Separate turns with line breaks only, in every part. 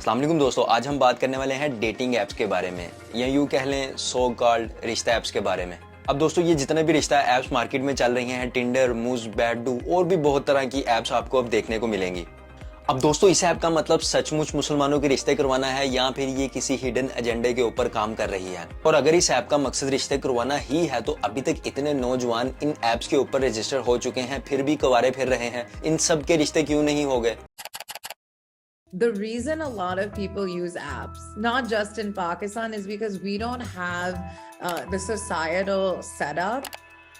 अस्सलाम वालेकुम दोस्तों, आज हम बात करने वाले हैं डेटिंग ऐप्स के बारे में या यूँ कह लें सो कॉल्ड रिश्ता ऐप्स के बारे में। अब दोस्तों ये जितने भी रिश्ता ऐप्स मार्केट में चल रही हैं, टिंडर, मूज, बैडू और भी बहुत तरह की ऐप्स आपको अब देखने को मिलेंगी। अब दोस्तों इस ऐप का मतलब सचमुच मुसलमानों के रिश्ते करवाना है या फिर ये किसी हिडन एजेंडे के ऊपर काम कर रही है। और अगर इस ऐप का मकसद रिश्ते करवाना ही है तो अभी तक इतने नौजवान इन ऐप्स के ऊपर रजिस्टर हो चुके हैं फिर भी कुंवारे फिर रहे हैं, इन सब के रिश्ते क्यों नहीं हो गए?
The reason a lot of people use apps, not just in Pakistan, is because we don't have the societal setup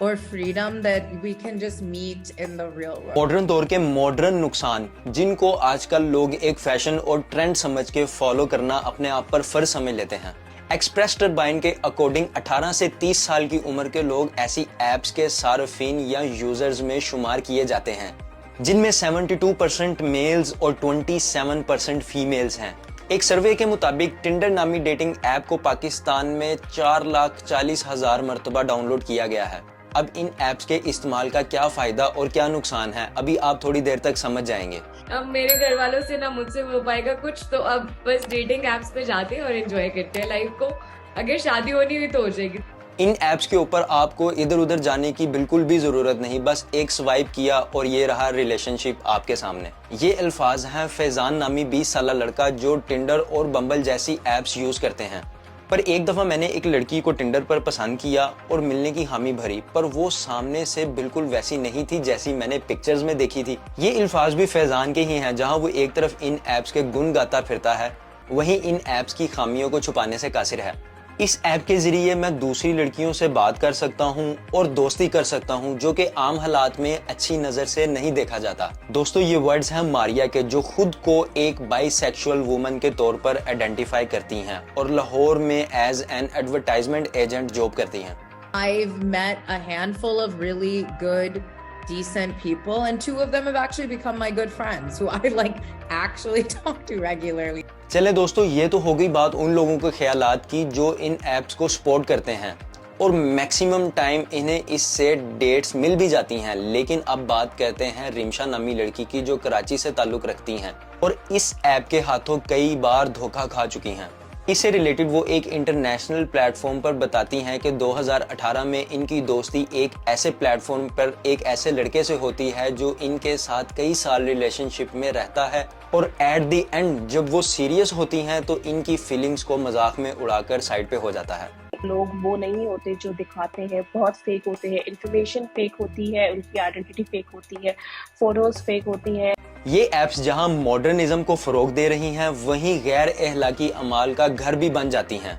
or freedom that we can just meet in the real world.
Modern दौर के modern नुकसान जिनको आजकल लोग एक fashion और trend समझ के फॉलो करना अपने आप पर फर्ज समझ लेते हैं। एक्सप्रेस टर्बाइन के अकॉर्डिंग 18 से 30 साल की उम्र के लोग ऐसी ऐप्स के सार्फिन या यूजर्स में शुमार किए जाते हैं, जिनमें 72% मेल्स और 27% फीमेल्स हैं। एक सर्वे के मुताबिक टिंडर नामी डेटिंग ऐप को पाकिस्तान में 4,40,000 मरतबा डाउनलोड किया गया है। अब इन ऐप्स के इस्तेमाल का क्या फायदा और क्या नुकसान है, अभी आप थोड़ी देर तक समझ जाएंगे।
अब मेरे घर वालों से ना मुझसे हो पाएगा कुछ, तो अब बस डेटिंग ऐप्स पे जाते हैं और एंजॉय करते हैं लाइफ को। अगर शादी होनी हुई तो हो जाएगी।
इन ऐप्स के ऊपर आपको इधर उधर जाने की बिल्कुल भी जरूरत नहीं, बस एक स्वाइप किया और ये रहा रिलेशनशिप आपके सामने। ये अल्फाज हैं फैजान नामी 20 साल लड़का जो टिंडर और बम्बल जैसी ऐप्स यूज करते हैं। पर एक दफा मैंने एक लड़की को टिंडर पर पसंद किया और मिलने की हामी भरी, पर वो सामने से बिल्कुल वैसी नहीं थी जैसी मैंने पिक्चर्स में देखी थी। ये अल्फाज भी फैजान के ही हैं, जहां वो एक तरफ इन ऐप्स के गुण गाता फिरता है, वहीं इन ऐप्स की खामियों को छुपाने से कासिर है। इस ऐप के जरिए मैं दूसरी लड़कियों से बात कर सकता हूं और दोस्ती कर सकता हूं, जो कि आम हालात में अच्छी नजर से नहीं देखा जाता। दोस्तों ये वर्ड्स हैं मारिया के, जो खुद को एक बाइसेक्सुअल वुमन के तौर पर आइडेंटिफाई करती हैं और लाहौर में as an advertisement agent job करती हैं।
I've met a handful of really good, decent people, and two of them have actually become my good friends who I actually talk to regularly.
चले दोस्तों, ये तो हो गई बात उन लोगों के ख्यालात की जो इन ऐप्स को सपोर्ट करते हैं और मैक्सिमम टाइम इन्हें इससे डेट्स मिल भी जाती हैं। लेकिन अब बात करते हैं रिमशा नामी लड़की की, जो कराची से ताल्लुक रखती हैं और इस ऐप के हाथों कई बार धोखा खा चुकी हैं। इससे रिलेटेड वो एक इंटरनेशनल प्लेटफॉर्म पर बताती हैं कि 2018 में इनकी दोस्ती एक ऐसे प्लेटफॉर्म पर एक ऐसे लड़के से होती है जो इनके साथ कई साल रिलेशनशिप में रहता है और एट द एंड जब वो सीरियस होती हैं तो इनकी फीलिंग्स को मजाक में उड़ाकर साइड पे हो जाता है।
लोग वो नहीं होते जो दिखाते हैं, बहुत फेक होते हैं, इन्फॉर्मेशन फेक होती है, उनकी आइडेंटिटी फेक होती है, फोटोज फेक होती हैं।
ये ऐप्स जहां मॉडर्निज्म को फरोग दे रही हैं, वहीं गैर अहलाकी अमाल का घर भी बन जाती हैं।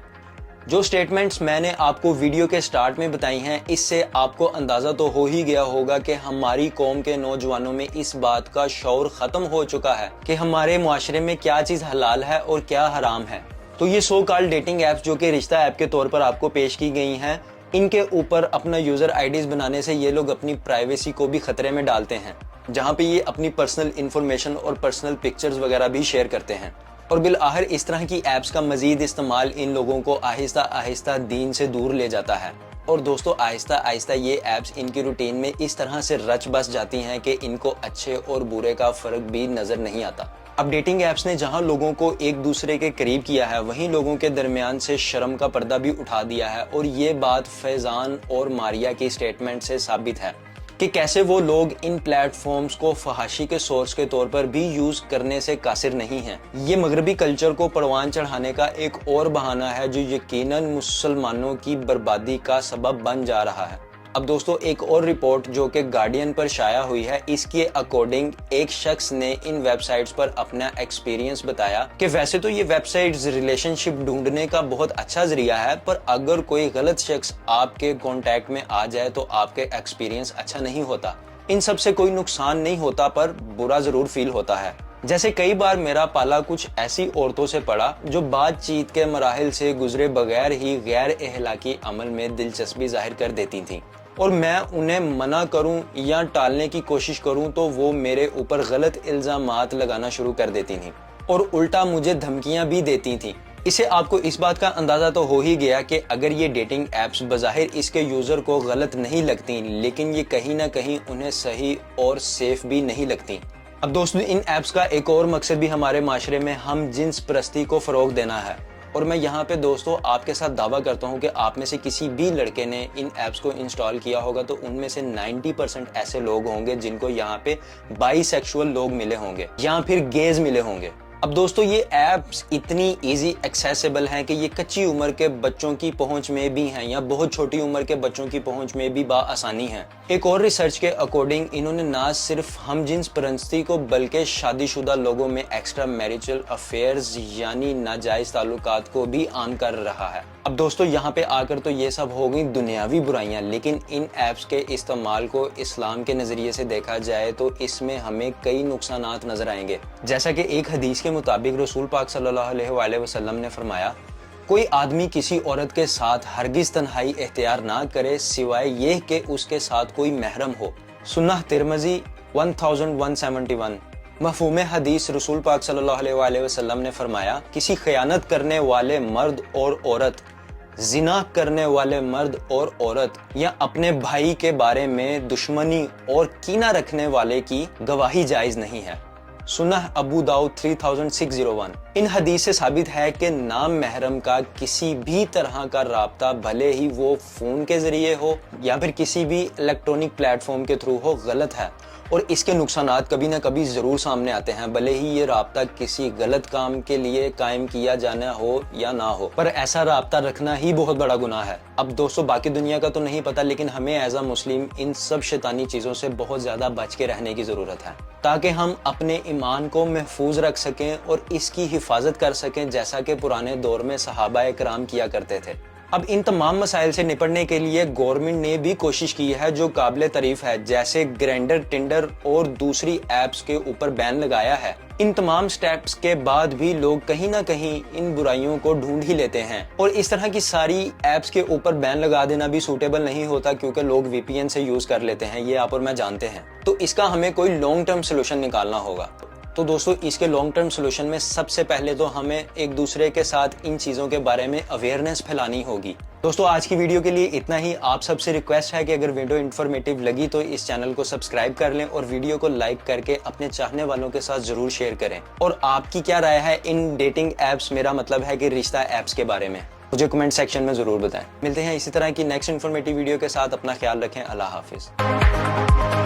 जो स्टेटमेंट्स मैंने आपको वीडियो के स्टार्ट में बताई हैं, इससे आपको अंदाजा तो हो ही गया होगा कि हमारी कौम के नौजवानों में इस बात का शौर खत्म हो चुका है कि हमारे मुआशरे में क्या चीज हलाल है और क्या हराम है। तो ये सो कॉल्ड डेटिंग ऐप्स जो कि रिश्ता ऐप के तौर पर आपको पेश की गई हैं, इनके ऊपर अपना यूजर आईडीज बनाने से ये लोग अपनी प्राइवेसी को भी खतरे में डालते हैं, जहां पे ये अपनी पर्सनल इंफॉर्मेशन और पर्सनल पिक्चर्स वगैरह भी शेयर करते हैं। और बिलआखिर इस तरह की ऐप्स का मजीद इस्तेमाल इन लोगों को आहिस्ता आहिस्ता दीन से दूर ले जाता है। और दोस्तों आहिस्ता आहिस्ता ये ऐप्स इनकी रूटीन में इस तरह से रच बस जाती हैं कि इनको अच्छे और बुरे का फर्क भी नजर नहीं आता। अब डेटिंग ऐप्स ने जहां लोगों को एक दूसरे के करीब किया है, वहीं लोगों के दरमियान से शर्म का पर्दा भी उठा दिया है। और ये बात फैजान और मारिया की स्टेटमेंट से साबित है कि कैसे वो लोग इन प्लेटफॉर्म्स को फहाशी के सोर्स के तौर पर भी यूज करने से कासिर नहीं हैं। ये मगरबी कल्चर को परवान चढ़ाने का एक और बहाना है जो यकीनन मुसलमानों की बर्बादी का सबब बन जा रहा है। अब दोस्तों एक और रिपोर्ट जो कि गार्डियन पर शाया हुई है, इसके अकॉर्डिंग एक शख्स ने इन वेबसाइट्स पर अपना एक्सपीरियंस बताया कि वैसे तो ये वेबसाइट्स रिलेशनशिप ढूंढने का बहुत अच्छा जरिया है, पर अगर कोई गलत शख्स आपके कांटेक्ट में आ जाए तो आपके एक्सपीरियंस अच्छा नहीं होता। इन सब से कोई नुकसान नहीं होता, पर बुरा जरूर फील होता है। जैसे कई बार मेरा पाला कुछ ऐसी औरतों से पड़ा जो बातचीत के मराहिल से गुजरे बगैर ही गैर अहलाकी अमल में दिलचस्पी जाहिर कर देती थीं, और मैं उन्हें मना करूं या टालने की कोशिश करूं तो वो मेरे ऊपर गलत इल्जामात लगाना शुरू कर देती थीं और उल्टा मुझे धमकियां भी देती थीं। इससे आपको इस बात का अंदाजा तो हो ही गया कि अगर ये डेटिंग ऐप्स बज़ाहिर इसके यूजर को गलत नहीं लगती, लेकिन ये कहीं ना कहीं उन्हें सही और सेफ भी नहीं लगती। اب دوستوں ان ایپس کا ایک اور مقصد بھی ہمارے معاشرے میں ہم جنس پرستی کو فروغ دینا ہے، اور میں یہاں پہ دوستوں آپ کے ساتھ دعویٰ کرتا ہوں کہ آپ میں سے کسی بھی لڑکے نے ان ایپس کو انسٹال کیا ہوگا تو ان میں سے 90% ایسے لوگ ہوں گے جن کو یہاں پہ بائی سیکشول لوگ ملے ہوں گے یا پھر گیز ملے ہوں گے۔ اب دوستو یہ ایپس اتنی ایزی ایکسیسیبل ہیں کہ یہ کچی عمر کے بچوں کی پہنچ میں بھی ہیں یا بہت چھوٹی عمر کے بچوں کی پہنچ میں بھی بآسانی ہیں۔ ایک اور ریسرچ کے اکارڈنگ انہوں نے نہ صرف ہم جنس پرستی کو بلکہ شادی شدہ لوگوں میں ایکسٹرا میریجل افیئرز یعنی ناجائز تعلقات کو بھی عام کر رہا ہے۔ اب دوستو یہاں پہ آ کر تو یہ سب ہو گئی دنیاوی برائیاں، لیکن ان ایپس کے استعمال کو اسلام کے نظریے سے دیکھا جائے تو اس میں ہمیں کئی نقصانات نظر آئیں گے۔ جیسا کہ ایک حدیث کے مطابق رسول پاک صلی اللہ علیہ وآلہ وسلم نے فرمایا، کوئی آدمی کسی عورت کے ساتھ ہرگز تنہائی اختیار نہ کرے سوائے یہ کہ اس کے ساتھ کوئی محرم ہو۔ سنن ترمذی 1171۔ مفہوم حدیث رسول پاک صلی اللہ علیہ وآلہ وسلم نے فرمایا، کسی خیانت کرنے والے مرد اور عورت، زنا کرنے والے مرد اور عورت یا اپنے بھائی کے بارے میں دشمنی اور کینہ رکھنے والے کی گواہی جائز نہیں ہے۔ سنن ابو داؤد 3601۔ ان حدیث سے ثابت ہے کہ نام محرم کا کسی بھی طرح کا رابطہ بھلے ہی وہ فون کے ذریعے ہو یا پھر کسی بھی الیکٹرانک پلیٹ فارم کے تھرو ہو غلط ہے، اور اس کے نقصانات کبھی نہ کبھی ضرور سامنے آتے ہیں، بھلے ہی یہ رابطہ کسی غلط کام کے لیے قائم کیا جانا ہو یا نہ ہو، پر ایسا رابطہ رکھنا ہی بہت بڑا گناہ ہے۔ اب دوستو باقی دنیا کا تو نہیں پتا، لیکن ہمیں ایز اے مسلم ان سب شیطانی چیزوں سے بہت زیادہ بچ کے رہنے کی ضرورت ہے تاکہ ہم اپنے ایمان کو محفوظ رکھ سکیں اور اس کی حفاظت کر سکیں، جیسا کہ پرانے دور میں صحابہ کرام کیا کرتے تھے۔ اب ان تمام مسائل سے نپٹنے کے لیے گورنمنٹ نے بھی کوشش کی ہے جو قابل تعریف ہے، جیسے گرینڈر، ٹنڈر اور دوسری ایپس کے اوپر بین لگایا ہے۔ ان تمام سٹیپس کے بعد بھی لوگ کہیں نہ کہیں ان برائیوں کو ڈھونڈ ہی لیتے ہیں، اور اس طرح کی ساری ایپس کے اوپر بین لگا دینا بھی سوٹیبل نہیں ہوتا کیونکہ لوگ وی پی این سے یوز کر لیتے ہیں، یہ آپ اور میں جانتے ہیں۔ تو اس کا ہمیں کوئی لانگ ٹرم سولوشن نکالنا ہوگا۔ تو دوستو اس کے لانگ ٹرم سولوشن میں سب سے پہلے تو ہمیں ایک دوسرے کے ساتھ ان چیزوں کے بارے میں اویئرنیس پھیلانی ہوگی۔ دوستو آج کی ویڈیو کے لیے اتنا ہی۔ آپ سب سے ریکویسٹ ہے کہ اگر ویڈیو انفارمیٹیو لگی تو اس چینل کو سبسکرائب کر لیں اور ویڈیو کو لائک کر کے اپنے چاہنے والوں کے ساتھ ضرور شیئر کریں۔ اور آپ کی کیا رائے ہے ان ڈیٹنگ ایپس، میرا مطلب ہے کہ رشتہ ایپس کے بارے میں، مجھے کمنٹ سیکشن میں ضرور بتائیں۔ ملتے ہیں اسی طرح کی نیکسٹ انفارمیٹیو ویڈیو کے ساتھ، اپنا خیال رکھیں، اللہ حافظ۔